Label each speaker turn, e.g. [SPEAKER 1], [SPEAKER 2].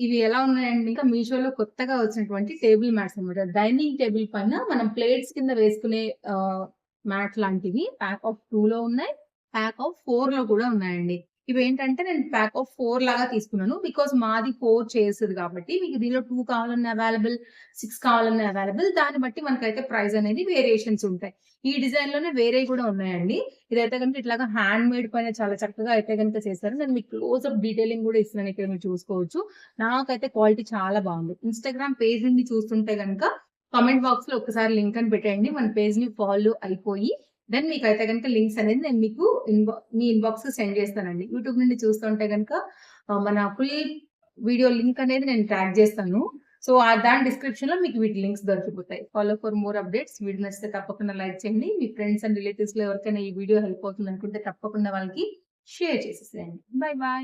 [SPEAKER 1] ఇవి ఎలా ఉన్నాయండి, ఇంకా మీషోలో కొత్తగా వచ్చినటువంటి టేబుల్ మ్యాట్స్ అన్నమాట. డైనింగ్ టేబుల్ పైన మనం ప్లేట్స్ కింద వేసుకునే మ్యాట్ లాంటివి ప్యాక్ ఆఫ్ 2లో ఉన్నాయి. ప్యాక్ ఆఫ్ 4లో కూడా ఉన్నాయండి. ఇవేంటంటే నేను ప్యాక్ ఆఫ్ 4 లాగా తీసుకున్నాను. బికాజ్ మాది 4 చైర్స్‌ది కాబట్టి మీకు దీనిలో 2 కావాలన్నా అవైలబుల్, 6 కావాలన్నా అవైలబుల్. దాన్ని బట్టి మనకైతే ప్రైస్ అనేది వేరియేషన్స్ ఉంటాయి. ఈ డిజైన్‌లోనే వేరేయి కూడా ఉన్నాయండి. ఇదైతే గనుక ఇట్లాగా హ్యాండ్ మేడ్ పైన చాలా చక్కగా అయితే గనుక చేశారు. నేను మీకు క్లోజప్ డీటెయిలింగ్ కూడా ఇస్తున్నాను. ఇక్కడ మీరు చూసుకోవచ్చు. నాకైతే క్వాలిటీ చాలా బాగుంది. ఇన్‌స్టాగ్రామ్ పేజ్ నుండి చూస్తుంటే గనుక కామెంట్ బాక్స్‌లో ఒక్కసారి లింక్ అని పెట్టేయండి. మన పేజ్‌ని ఫాలో అయిపోయి దెన్ మీకైతే గనుక లింక్స్ అనేది నేను మీకు మీ ఇన్‌బాక్స్‌కి సెండ్ చేస్తానండి. యూట్యూబ్ నుండి చూస్తుంటే గనుక మన ఫుల్ వీడియో లింక్ అనేది నేను ట్యాగ్ చేస్తాను. సో, దాని డిస్క్రిప్షన్‌లో మీకు వీటి లింక్స్ దొరికిపోతాయి. Follow for more updates. Video నచ్చితే తప్పకుండా లైక్ చేయండి. మీ ఫ్రెండ్స్ అండ్ రిలేటివ్స్‌లో ఎవరికైనా ఈ వీడియో హెల్ప్ అవుతుందనుకుంటే తప్పకుండా వాళ్ళకి షేర్ చేసేసేయండి. బై.